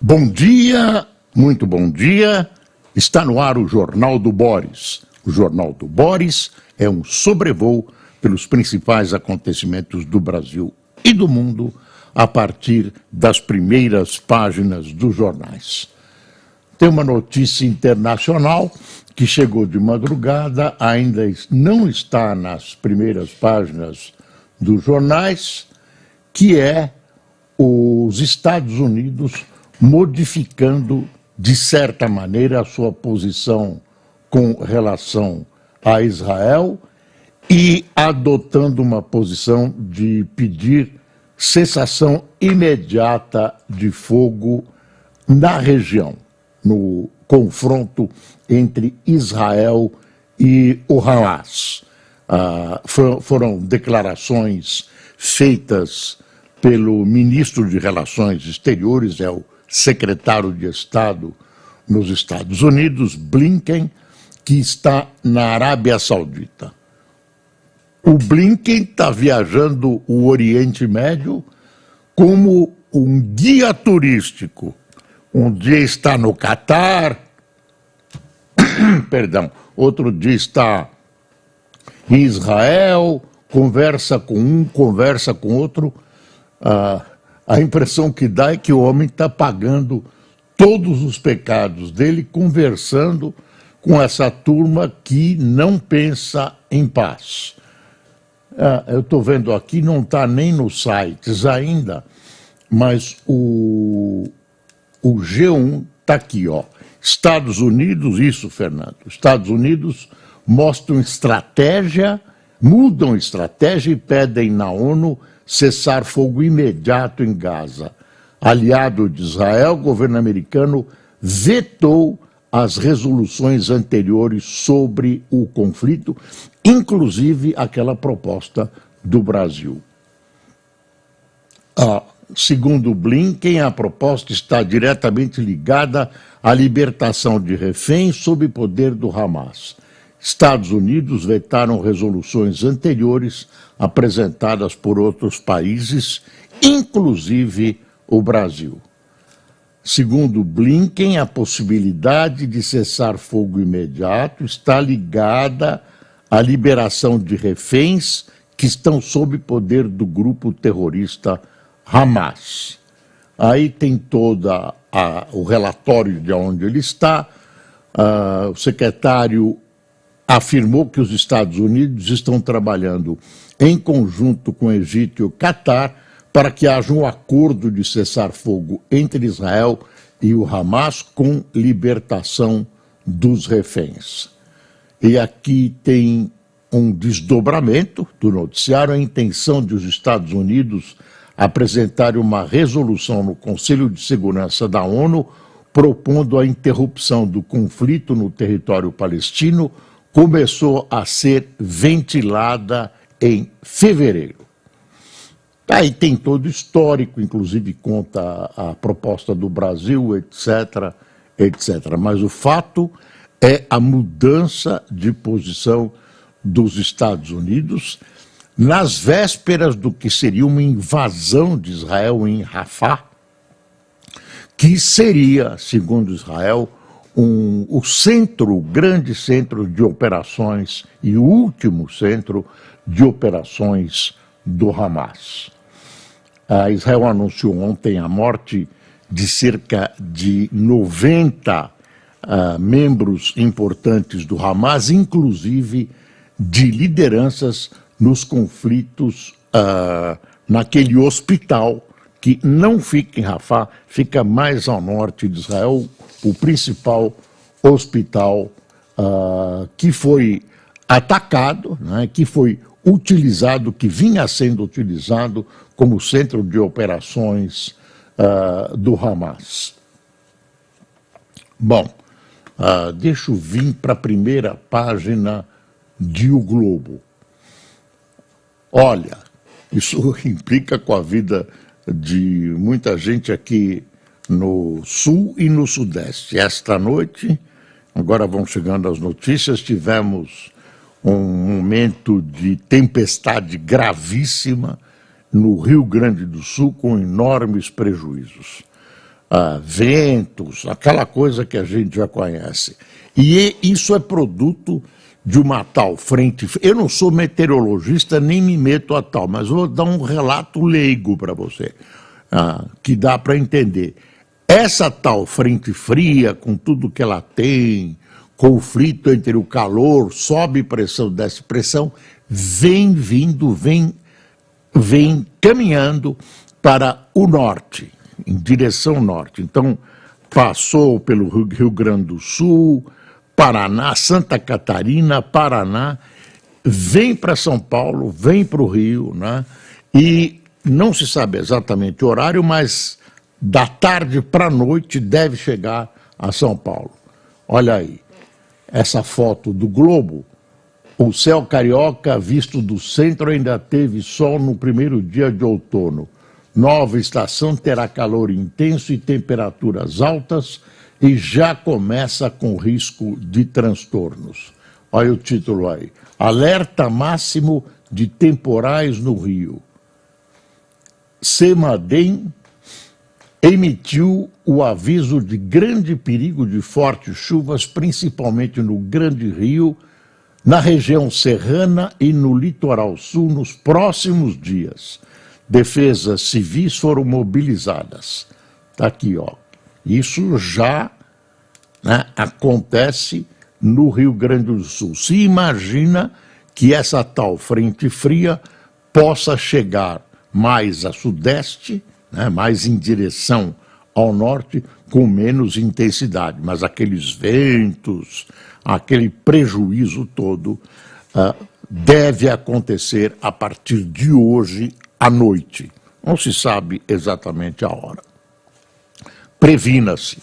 Bom dia, muito bom dia. Está no ar o Jornal do Boris. O Jornal do Boris é um sobrevoo pelos principais acontecimentos do Brasil e do mundo a partir das primeiras páginas dos jornais. Tem uma notícia internacional que chegou de madrugada, ainda não está nas primeiras páginas dos jornais, que é os Estados Unidos modificando, de certa maneira, a sua posição com relação a Israel e adotando uma posição de pedir cessação imediata de fogo na região, no confronto entre Israel e o Hamas. Foram declarações feitas pelo ministro de Relações Exteriores, é o secretário de Estado nos Estados Unidos, Blinken, que está na Arábia Saudita. O Blinken está viajando o Oriente Médio como um guia turístico. Um dia está no Catar, outro dia está em Israel, conversa com um, conversa com outro. A impressão que dá é que o homem está pagando todos os pecados dele, conversando com essa turma que não pensa em paz. Eu estou vendo aqui, não está nem nos sites ainda, mas o G1 está aqui, ó. Estados Unidos, isso, Fernando, Estados Unidos mudam estratégia e pedem na ONU cessar fogo imediato em Gaza. Aliado de Israel, o governo americano vetou as resoluções anteriores sobre o conflito, inclusive aquela proposta do Brasil. Segundo Blinken, a proposta está diretamente ligada à libertação de reféns sob poder do Hamas. Estados Unidos vetaram resoluções anteriores apresentadas por outros países, inclusive o Brasil. Segundo Blinken, a possibilidade de cessar fogo imediato está ligada à liberação de reféns que estão sob poder do grupo terrorista Hamas. Aí tem todo o relatório de onde ele está. O secretário afirmou que os Estados Unidos estão trabalhando em conjunto com o Egito e o Catar para que haja um acordo de cessar-fogo entre Israel e o Hamas com libertação dos reféns. E aqui tem um desdobramento do noticiário, a intenção de os Estados Unidos apresentar uma resolução no Conselho de Segurança da ONU propondo a interrupção do conflito no território palestino começou a ser ventilada em fevereiro. Aí tem todo o histórico, inclusive conta a proposta do Brasil, etc., etc. Mas o fato é a mudança de posição dos Estados Unidos nas vésperas do que seria uma invasão de Israel em Rafah, que seria, segundo Israel, o grande centro de operações e o último centro de operações do Hamas. Israel anunciou ontem a morte de cerca de 90 membros importantes do Hamas, inclusive de lideranças nos conflitos naquele hospital que não fica em Rafah, fica mais ao norte de Israel, o principal hospital que foi atacado, né, que foi utilizado, que vinha sendo utilizado como centro de operações do Hamas. Bom, deixa eu vir para a primeira página de O Globo. Olha, isso implica com a vida de muita gente aqui no Sul e no Sudeste. Esta noite, agora vão chegando as notícias, tivemos um momento de tempestade gravíssima no Rio Grande do Sul, com enormes prejuízos. ventos, aquela coisa que a gente já conhece. E isso é produto de uma tal frente. Eu não sou meteorologista, nem me meto a tal, mas vou dar um relato leigo para você, que dá para entender. Essa tal frente fria, com tudo que ela tem, conflito entre o calor, sobe pressão, desce pressão, vem caminhando para o norte, em direção norte. Então, passou pelo Rio Grande do Sul, Paraná, Santa Catarina, Paraná, vem para São Paulo, vem para o Rio, né? E não se sabe exatamente o horário, mas da tarde para a noite deve chegar a São Paulo. Olha aí, essa foto do globo, o céu carioca visto do centro ainda teve sol no primeiro dia de outono. Nova estação terá calor intenso e temperaturas altas e já começa com risco de transtornos. Olha o título aí. Alerta máximo de temporais no Rio. CEMADEM emitiu o aviso de grande perigo de fortes chuvas, principalmente no Grande Rio, na região serrana e no litoral sul nos próximos dias. Defesas civis foram mobilizadas. Está aqui, ó. Isso já, né, acontece no Rio Grande do Sul. Se imagina que essa tal frente fria possa chegar mais a sudeste, né, mais em direção ao norte, com menos intensidade. Mas aqueles ventos, aquele prejuízo todo, deve acontecer a partir de hoje à noite. Não se sabe exatamente a hora. Previna-se.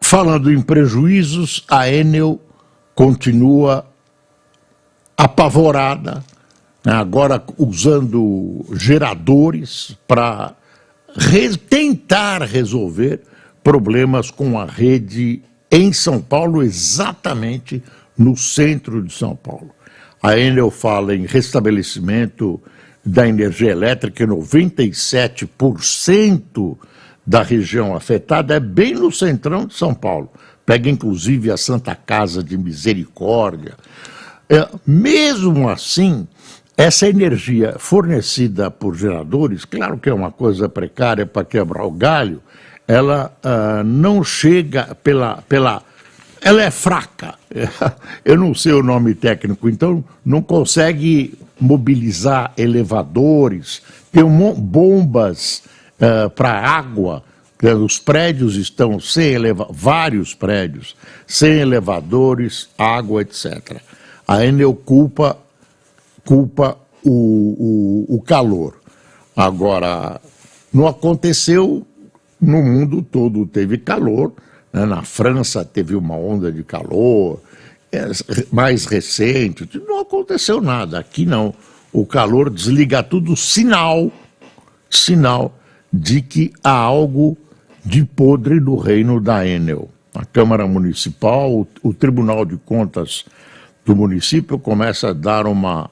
Falando em prejuízos, a Enel continua apavorada, agora usando geradores para tentar resolver problemas com a rede em São Paulo, exatamente no centro de São Paulo. A Enel fala em restabelecimento da energia elétrica, 97% da região afetada é bem no centrão de São Paulo. Pega inclusive a Santa Casa de Misericórdia. Mesmo assim, essa energia fornecida por geradores, claro que é uma coisa precária para quebrar o galho, ela não chega ela é fraca. Eu não sei o nome técnico, então não consegue mobilizar elevadores, tem bombas para água, os prédios estão sem vários prédios, sem elevadores, água, etc. A Enel culpa o calor. Agora, não aconteceu no mundo todo, teve calor, né? Na França teve uma onda de calor, mais recente, não aconteceu nada, aqui não. O calor desliga tudo, sinal de que há algo de podre no reino da Enel. A Câmara Municipal, o Tribunal de Contas do município começa a dar uma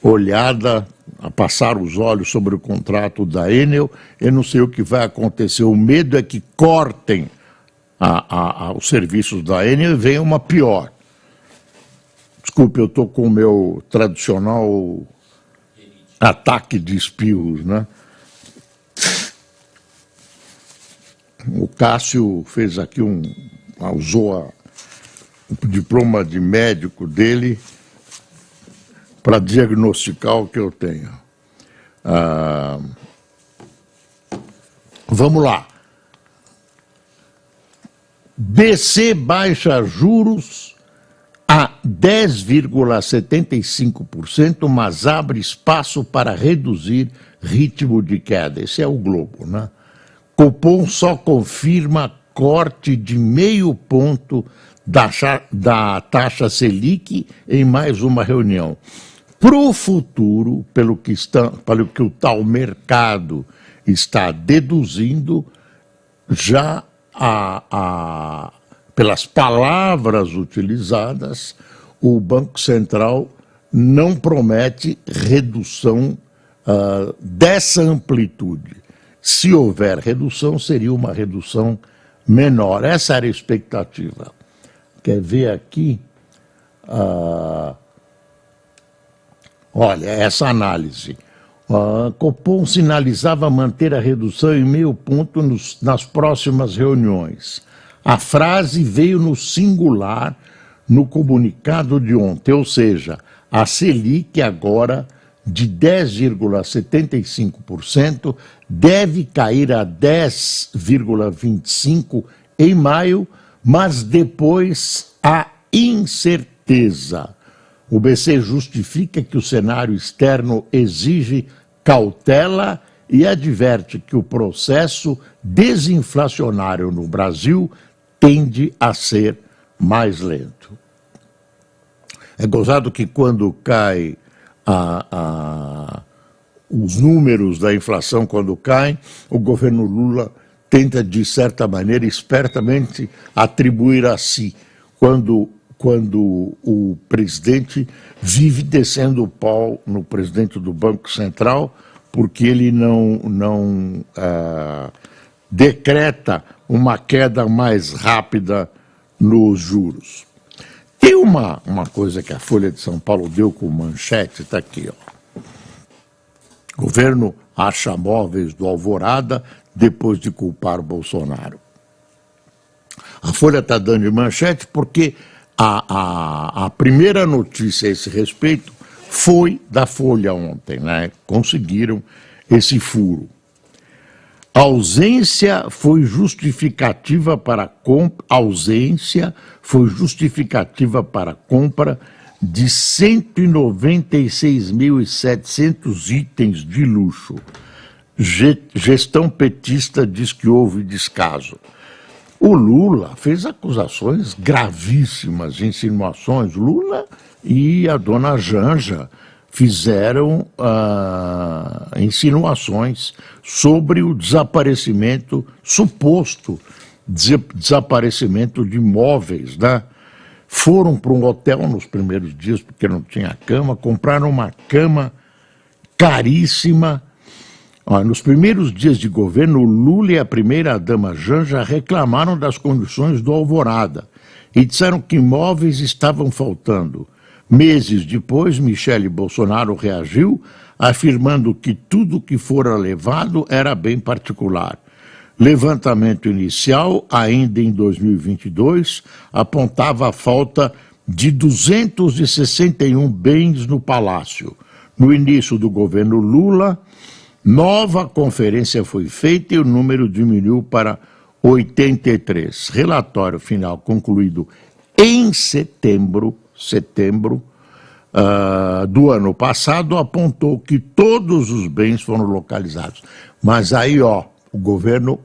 olhada, a passar os olhos sobre o contrato da Enel. Eu não sei o que vai acontecer, o medo é que cortem os serviços da Enel e venha uma pior. Desculpe, eu estou com o meu tradicional ataque de espirros, né? O Cássio fez aqui usou o diploma de médico dele para diagnosticar o que eu tenho. Vamos lá. BC baixa juros a 10,75%, mas abre espaço para reduzir ritmo de queda. Esse é o Globo, né? Copom só confirma corte de 0,5 ponto da taxa Selic em mais uma reunião. Para o futuro, pelo que o tal mercado está deduzindo, já pelas palavras utilizadas, o Banco Central não promete redução dessa amplitude. se houver redução, seria uma redução menor. Essa era a expectativa. Quer ver aqui? Olha, essa análise. Copom sinalizava manter a redução em meio ponto nas próximas reuniões. A frase veio no singular no comunicado de ontem, ou seja, a Selic agora de 10,75% deve cair a 10,25% em maio, mas depois há incerteza. O BC justifica que o cenário externo exige cautela e adverte que o processo desinflacionário no Brasil tende a ser mais lento. É gozado que quando cai os números da inflação, quando caem, o governo Lula tenta, de certa maneira, espertamente atribuir a si, quando o presidente vive descendo o pau no presidente do Banco Central, porque ele não decreta uma queda mais rápida nos juros. Tem uma coisa que a Folha de São Paulo deu com manchete, está aqui, ó. Governo acha móveis do Alvorada depois de culpar o Bolsonaro. A Folha está dando de manchete porque a primeira notícia a esse respeito foi da Folha ontem, né? Conseguiram esse furo. A ausência foi justificativa para a compra de 196.700 itens de luxo. Gestão petista diz que houve descaso. O Lula fez acusações gravíssimas, insinuações. Lula e a dona Janja fizeram insinuações sobre o desaparecimento, suposto desaparecimento de imóveis, né? Foram para um hotel nos primeiros dias, porque não tinha cama, compraram uma cama caríssima. Nos primeiros dias de governo, o Lula e a primeira-dama Janja reclamaram das condições do Alvorada e disseram que imóveis estavam faltando. Meses depois, Michele Bolsonaro reagiu, afirmando que tudo que fora levado era bem particular. Levantamento inicial, ainda em 2022, apontava a falta de 261 bens no Palácio. No início do governo Lula, nova conferência foi feita e o número diminuiu para 83. Relatório final concluído em setembro do ano passado apontou que todos os bens foram localizados. Mas aí, o governo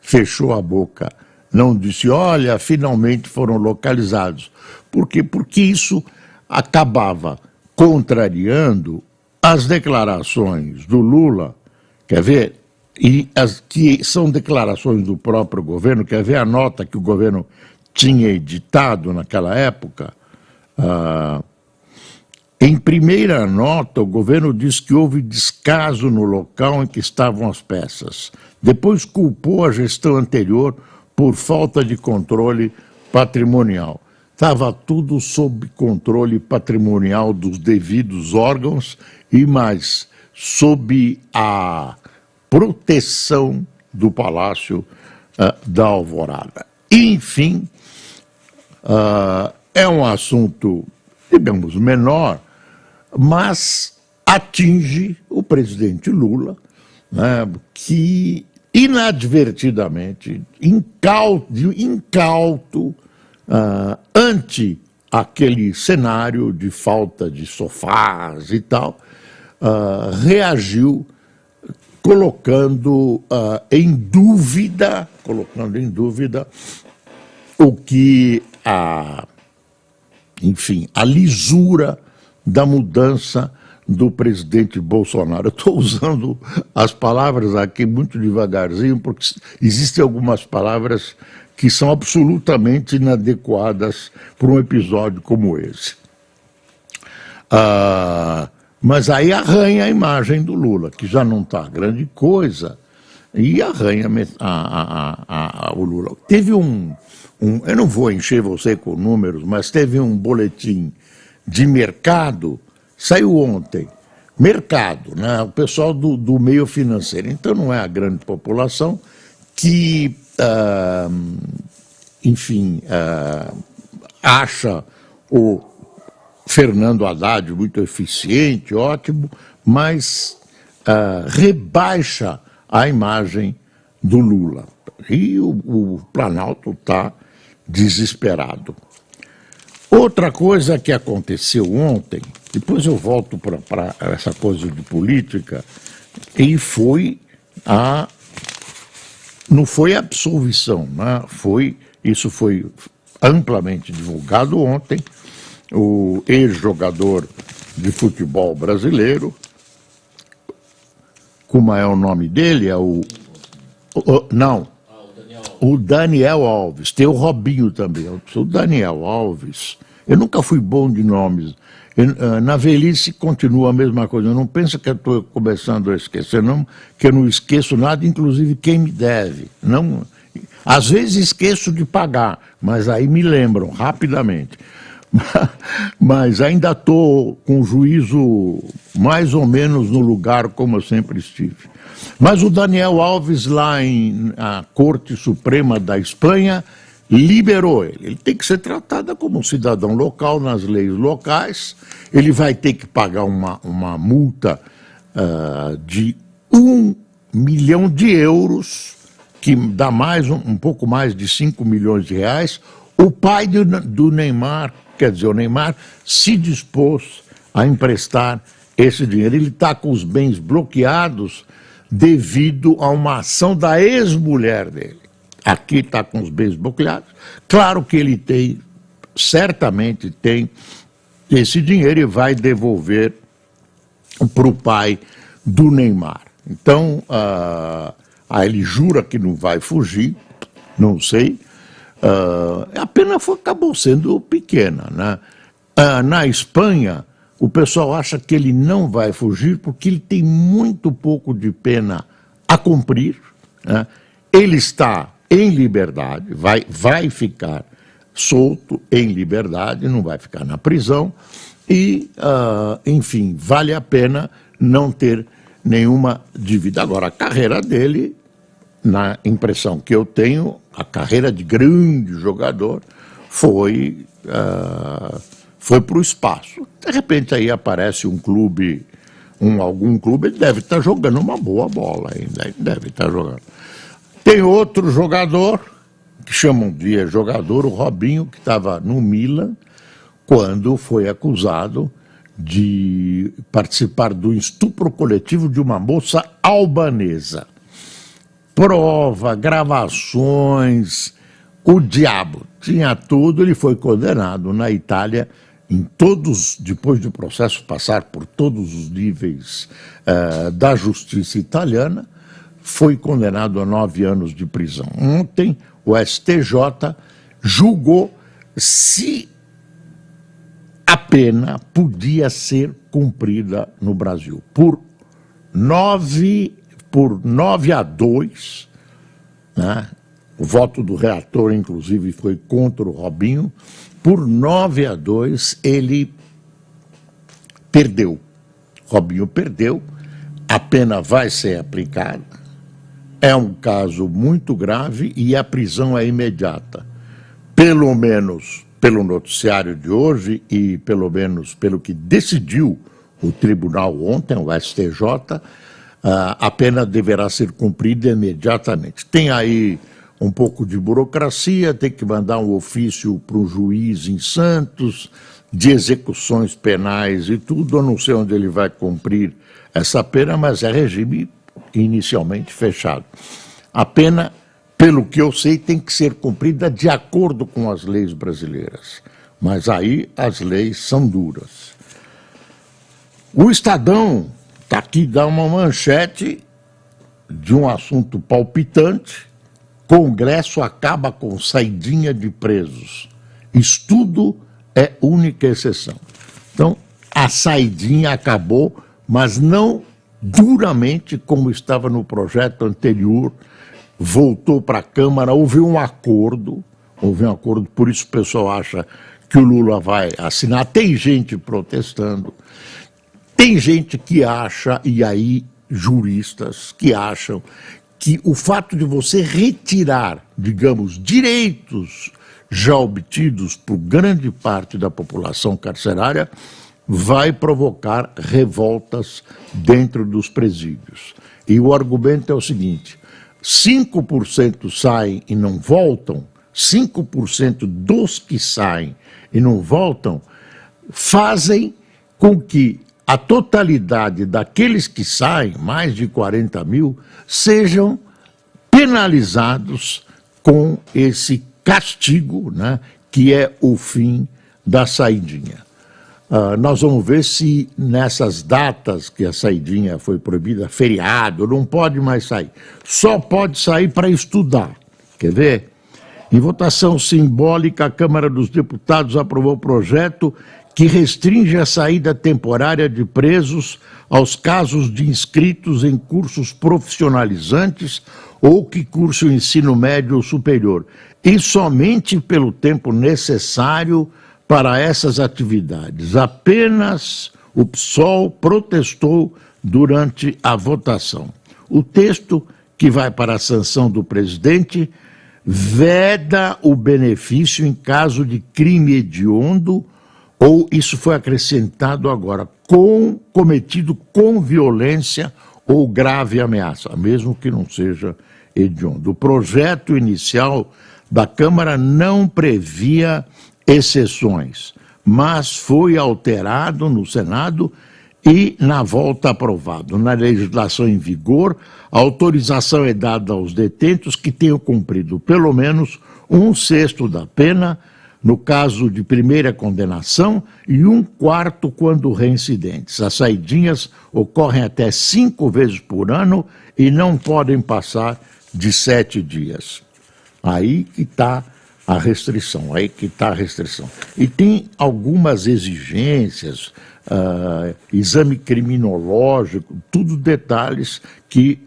fechou a boca, não disse, olha, finalmente foram localizados. Por quê? Porque isso acabava contrariando as declarações do Lula, quer ver? E as que são declarações do próprio governo, quer ver a nota que o governo tinha editado naquela época? Em primeira nota, o governo diz que houve descaso no local em que estavam as peças. Depois culpou a gestão anterior por falta de controle patrimonial. Estava tudo sob controle patrimonial dos devidos órgãos e mais, sob a proteção do Palácio da Alvorada. Enfim, é um assunto, digamos, menor, mas atinge o presidente Lula, né, que inadvertidamente, incauto, ante aquele cenário de falta de sofás e tal, reagiu colocando em dúvida o que a lisura da mudança do presidente Bolsonaro. Eu estou usando as palavras aqui muito devagarzinho, porque existem algumas palavras que são absolutamente inadequadas para um episódio como esse. Mas aí arranha a imagem do Lula, que já não está grande coisa, e arranha o Lula. Teve eu não vou encher você com números, mas teve um boletim de mercado, saiu ontem, mercado, né? O pessoal do meio financeiro, então não é a grande população que, acha o Fernando Haddad muito eficiente, ótimo, mas rebaixa a imagem do Lula. E o Planalto está desesperado. Outra coisa que aconteceu ontem, depois eu volto para essa coisa de política, e não foi absolvição, né? Isso foi amplamente divulgado ontem. O ex-jogador de futebol brasileiro, como é o nome dele? O Daniel Alves. Tem o Robinho também. O Daniel Alves. Eu nunca fui bom de nomes. Na velhice continua a mesma coisa. Eu não penso que eu estou começando a esquecer, não, que eu não esqueço nada, inclusive quem me deve. Não, às vezes esqueço de pagar, mas aí me lembram rapidamente. Mas ainda estou com o juízo mais ou menos no lugar como eu sempre estive. Mas o Daniel Alves, lá na Corte Suprema da Espanha, liberou ele. Ele tem que ser tratado como um cidadão local, nas leis locais. Ele vai ter que pagar uma multa de 1 milhão de euros, que dá um pouco mais de 5 milhões de reais. O pai do Neymar, quer dizer, o Neymar se dispôs a emprestar esse dinheiro. Ele está com os bens bloqueados devido a uma ação da ex-mulher dele. Aqui está com os bens bloqueados. Claro que ele certamente tem esse dinheiro e vai devolver para o pai do Neymar. Então, ele jura que não vai fugir, não sei. A pena acabou sendo pequena, né? Na Espanha, o pessoal acha que ele não vai fugir porque ele tem muito pouco de pena a cumprir, né? Ele está em liberdade, vai ficar solto em liberdade, não vai ficar na prisão e, enfim, vale a pena não ter nenhuma dívida. Agora, a carreira dele, na impressão que eu tenho, a carreira de grande jogador foi para o espaço. De repente aí aparece um clube, algum clube, ele deve estar jogando uma boa bola ainda, ele deve estar jogando. Tem outro jogador, que chamam de jogador, o Robinho, que estava no Milan, quando foi acusado de participar do estupro coletivo de uma moça albanesa. Prova, gravações, o diabo, tinha tudo. Ele foi condenado na Itália, depois do processo passar por todos os níveis da justiça italiana, foi condenado a 9 anos de prisão. Ontem, o STJ julgou se a pena podia ser cumprida no Brasil. Por 9-2, né? O voto do relator, inclusive, foi contra o Robinho. Por 9-2, ele perdeu. Robinho perdeu, a pena vai ser aplicada. É um caso muito grave e a prisão é imediata. Pelo menos pelo noticiário de hoje e pelo menos pelo que decidiu o tribunal ontem, o STJ, a pena deverá ser cumprida imediatamente. Tem aí um pouco de burocracia, tem que mandar um ofício para um juiz em Santos, de execuções penais e tudo. Eu não sei onde ele vai cumprir essa pena, mas é regime inicialmente fechado. A pena, pelo que eu sei, tem que ser cumprida de acordo com as leis brasileiras. Mas aí as leis são duras. O Estadão está aqui, dá uma manchete de um assunto palpitante. Congresso acaba com saidinha de presos. Estudo é única exceção. Então, a saidinha acabou, mas não duramente, como estava no projeto anterior, voltou para a Câmara, houve um acordo, por isso o pessoal acha que o Lula vai assinar. Tem gente protestando, tem gente que acha, e aí juristas que acham que o fato de você retirar, digamos, direitos já obtidos por grande parte da população carcerária vai provocar revoltas dentro dos presídios. E o argumento é o seguinte: 5% saem e não voltam, 5% dos que saem e não voltam fazem com que a totalidade daqueles que saem, mais de 40 mil, sejam penalizados com esse castigo, né, que é o fim da saidinha. Nós vamos ver se nessas datas que a saidinha foi proibida, feriado, não pode mais sair. Só pode sair para estudar. Quer ver? Em votação simbólica, a Câmara dos Deputados aprovou o projeto que restringe a saída temporária de presos aos casos de inscritos em cursos profissionalizantes ou que cursam ensino médio ou superior, e somente pelo tempo necessário para essas atividades. Apenas o PSOL protestou durante a votação. O texto, que vai para a sanção do presidente, veda o benefício em caso de crime hediondo, ou isso foi acrescentado agora, cometido com violência ou grave ameaça, mesmo que não seja hediondo. O projeto inicial da Câmara não previa exceções, mas foi alterado no Senado e na volta aprovado. Na legislação em vigor, a autorização é dada aos detentos que tenham cumprido pelo menos 1/6 da pena no caso de primeira condenação e 1/4 quando reincidentes. As saidinhas ocorrem até 5 vezes por ano e não podem passar de 7 dias. Aí que está a restrição, E tem algumas exigências, exame criminológico, tudo detalhes que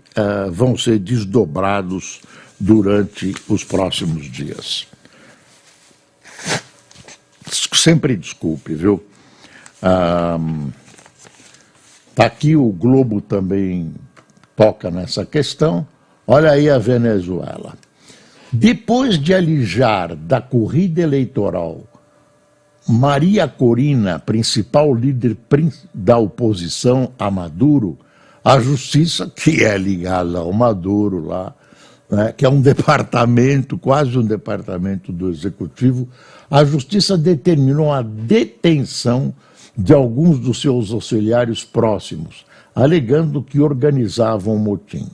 vão ser desdobrados durante os próximos dias. Sempre desculpe, viu? Tá aqui o Globo também toca nessa questão. Olha aí a Venezuela. Depois de alijar da corrida eleitoral Maria Corina, principal líder da oposição a Maduro, a justiça, que é ligada ao Maduro lá, né, que é um departamento, quase um departamento do executivo, a justiça determinou a detenção de alguns dos seus auxiliares próximos, alegando que organizavam o motim.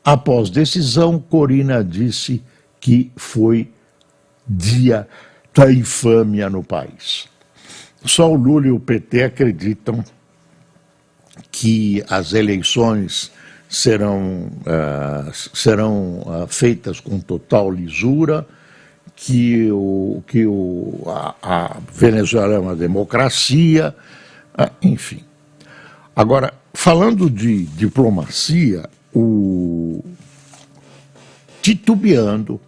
Após decisão, Corina disse que foi dia da infâmia no país. Só o Lula e o PT acreditam que as eleições serão feitas com total lisura, que a Venezuela é uma democracia, enfim. Agora, falando de diplomacia, titubeando,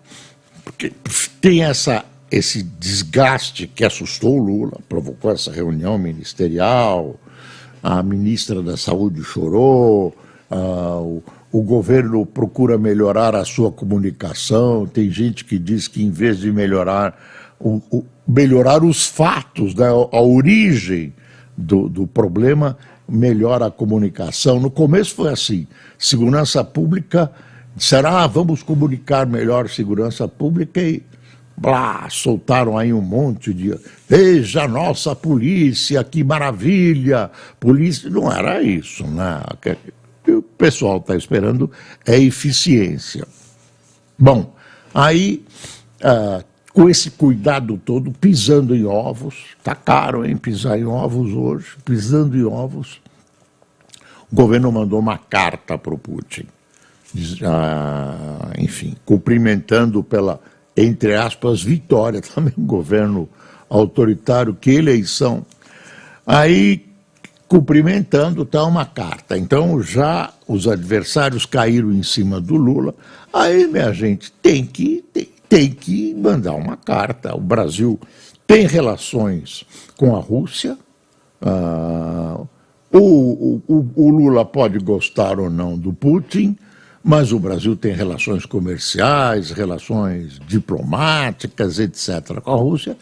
porque tem esse desgaste que assustou o Lula, provocou essa reunião ministerial, a ministra da Saúde chorou, o governo procura melhorar a sua comunicação, tem gente que diz que em vez de melhorar os fatos, né, a origem do problema, melhora a comunicação. No começo foi assim, segurança pública, disseram, vamos comunicar melhor segurança pública e soltaram aí um monte de, veja a nossa polícia, que maravilha, polícia, não era isso, né? O que o pessoal está esperando é eficiência. Bom, aí, com esse cuidado todo, pisando em ovos, está caro, hein, pisar em ovos hoje, pisando em ovos, o governo mandou uma carta para o Putin, enfim, cumprimentando pela, entre aspas, vitória, também um governo autoritário, que eleição. Aí cumprimentando, está uma carta. Então já os adversários caíram em cima do Lula. Aí, minha gente, tem que mandar uma carta. O Brasil tem relações com a Rússia. O Lula pode gostar ou não do Putin, mas o Brasil tem relações comerciais, relações diplomáticas, etc., com a Rússia,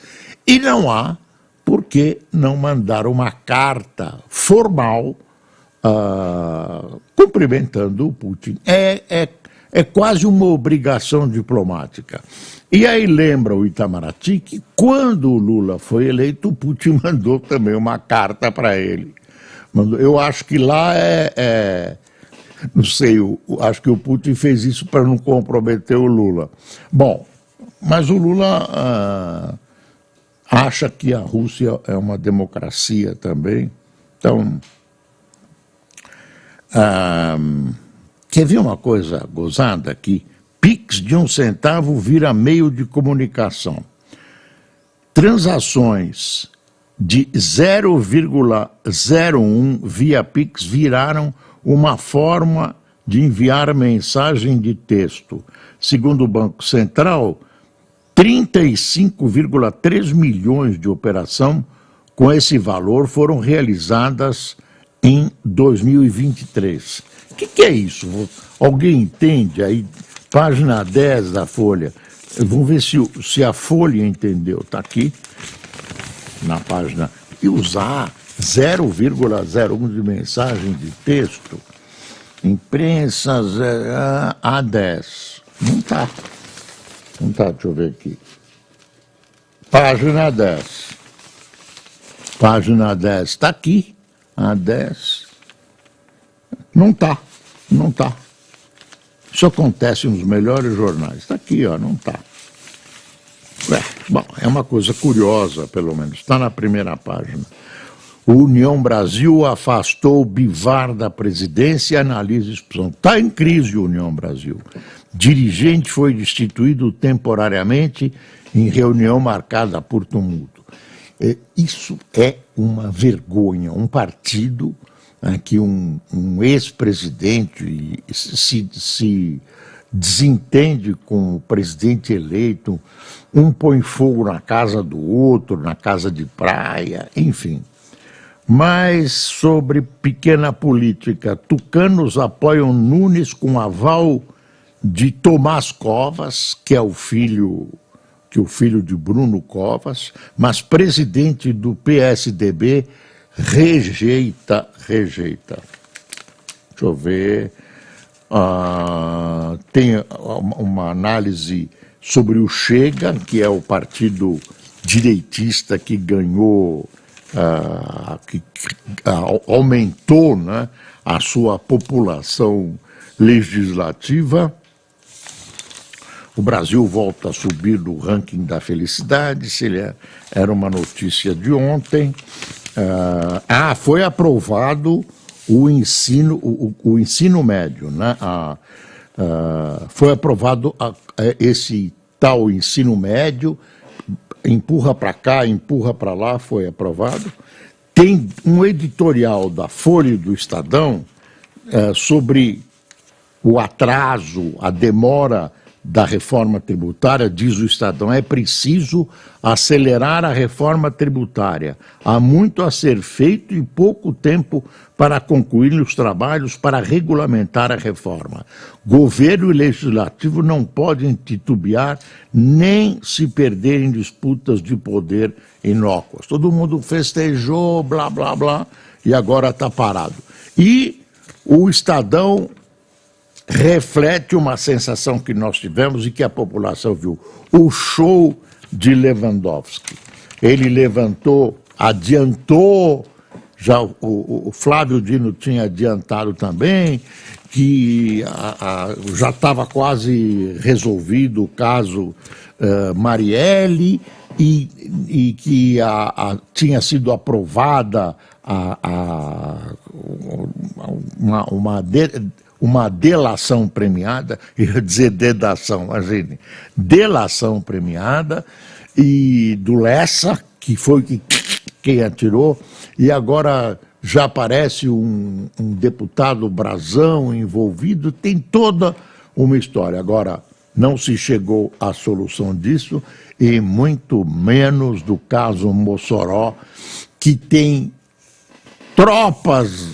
e não há por que não mandar uma carta formal cumprimentando o Putin. É quase uma obrigação diplomática. E aí lembra o Itamaraty que quando o Lula foi eleito, o Putin mandou também uma carta para ele. Eu acho que lá não sei, acho que o Putin fez isso para não comprometer o Lula. Bom, mas o Lula acha que a Rússia é uma democracia também. Então, quer ver uma coisa gozada aqui? Pix de 1 centavo vira meio de comunicação. Transações de 0,01 via Pix viraram uma forma de enviar mensagem de texto. Segundo o Banco Central, 35,3 milhões de operações com esse valor foram realizadas em 2023. O que é isso? Alguém entende aí? Página 10 da Folha. Vamos ver se a Folha entendeu. Está aqui, na página. E usar 0,01 de mensagem de texto. Imprensa A10. Não está. Não está, deixa eu ver aqui. Página 10. Página 10 está aqui. A10. Não está. Não está. Isso acontece nos melhores jornais. Está aqui, ó, não está. Bom, é uma coisa curiosa, pelo menos. Está na primeira página. O União Brasil afastou o Bivar da presidência e analisa expulsão. Está em crise o União Brasil. Dirigente foi destituído temporariamente em reunião marcada por tumulto. Isso é uma vergonha. Um partido que um ex-presidente se desentende com o presidente eleito, um põe fogo na casa do outro, na casa de praia, enfim. Mas sobre pequena política, tucanos apoiam Nunes com aval de Tomás Covas, que é o filho de Bruno Covas, mas presidente do PSDB rejeita. Deixa eu ver. Tem uma análise sobre o Chega, que é o partido direitista que ganhou, que aumentou, né, a sua população legislativa. O Brasil volta a subir no ranking da felicidade, era uma notícia de ontem. Foi aprovado o ensino médio, né? Foi aprovado esse tal ensino médio, empurra para cá, empurra para lá, foi aprovado. Tem um editorial da Folha e do Estadão sobre o atraso, a demora da reforma tributária. Diz o Estadão: é preciso acelerar a reforma tributária. Há muito a ser feito e pouco tempo para concluir os trabalhos para regulamentar a reforma. Governo e legislativo não podem titubear nem se perder em disputas de poder inócuas. Todo mundo festejou, blá, blá, blá, e agora está parado. E o Estadão reflete uma sensação que nós tivemos e que a população viu: o show de Lewandowski. Ele adiantou, já o Flávio Dino tinha adiantado também, que já estava quase resolvido o caso Marielle e que tinha sido aprovada uma delação premiada, ia dizer dedação, imagine, delação premiada, e do Lessa, que foi quem atirou, e agora já aparece um deputado brasão envolvido, tem toda uma história. Agora, não se chegou à solução disso, e muito menos do caso Mossoró, que tem tropas,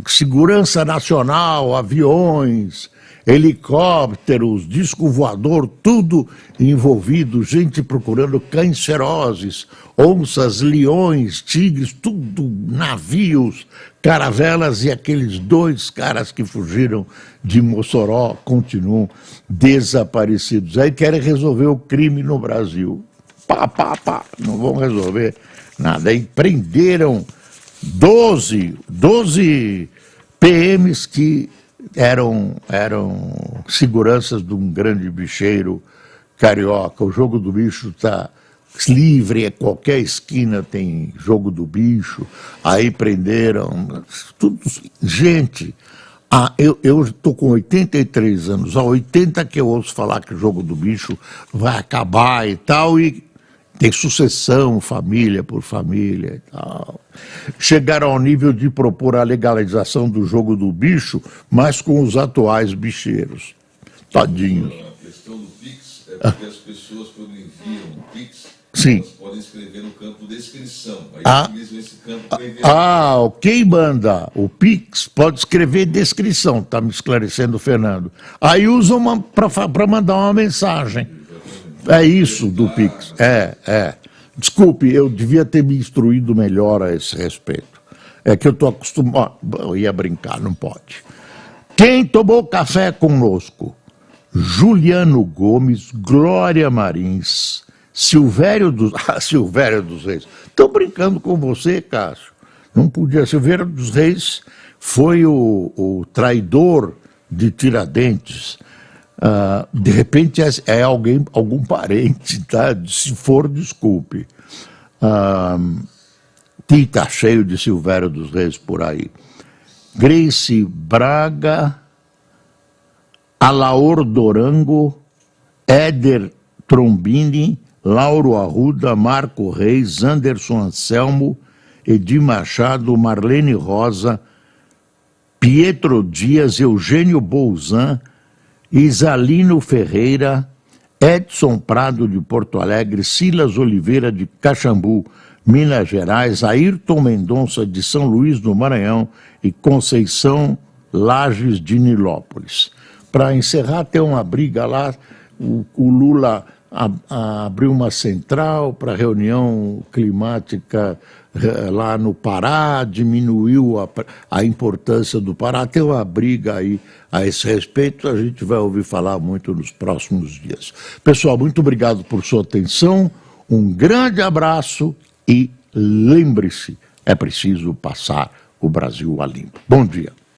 segurança nacional, aviões, helicópteros, disco voador, tudo envolvido, gente procurando cães ferozes, onças, leões, tigres, tudo, navios, caravelas, e aqueles 2 caras que fugiram de Mossoró continuam desaparecidos. Aí querem resolver o crime no Brasil. Pá, não vão resolver nada. Aí prenderam 12 PMs que eram seguranças de um grande bicheiro carioca. O jogo do bicho está livre, qualquer esquina tem jogo do bicho. Aí prenderam tudo, gente. Eu estou com 83 anos, há 80 que eu ouço falar que o jogo do bicho vai acabar e tal, e tem sucessão, família por família e tal. Chegaram ao nível de propor a legalização do jogo do bicho, mas com os atuais bicheiros. Tadinhos. A questão do Pix é porque as pessoas, quando enviam o Pix, sim, elas podem escrever no campo descrição. Aí utilizam esse campo para enviar. Quem manda o Pix pode escrever descrição, está me esclarecendo o Fernando. Aí usam para mandar uma mensagem. É isso do Pix. Desculpe, eu devia ter me instruído melhor a esse respeito. É que eu estou acostumado. Eu ia brincar, não pode. Quem tomou café conosco? Juliano Gomes, Glória Marins, Silvério dos Reis. Estou brincando com você, Cássio. Não podia. Silvério dos Reis foi o traidor de Tiradentes. De repente é algum parente, tá? Se for, desculpe. Está cheio de Silvério dos Reis por aí. Grace Braga, Alaor Dorango, Éder Trombini, Lauro Arruda, Marco Reis, Anderson Anselmo, Edir Machado, Marlene Rosa, Pietro Dias, Eugênio Bolzan, Isalino Ferreira, Edson Prado de Porto Alegre, Silas Oliveira de Caxambu, Minas Gerais, Ayrton Mendonça de São Luís do Maranhão e Conceição Lages de Nilópolis. Para encerrar, tem uma briga lá, o Lula abriu uma central para reunião climática lá no Pará, diminuiu a importância do Pará. Tem uma briga aí a esse respeito, a gente vai ouvir falar muito nos próximos dias. Pessoal, muito obrigado por sua atenção, um grande abraço e lembre-se, é preciso passar o Brasil a limpo. Bom dia.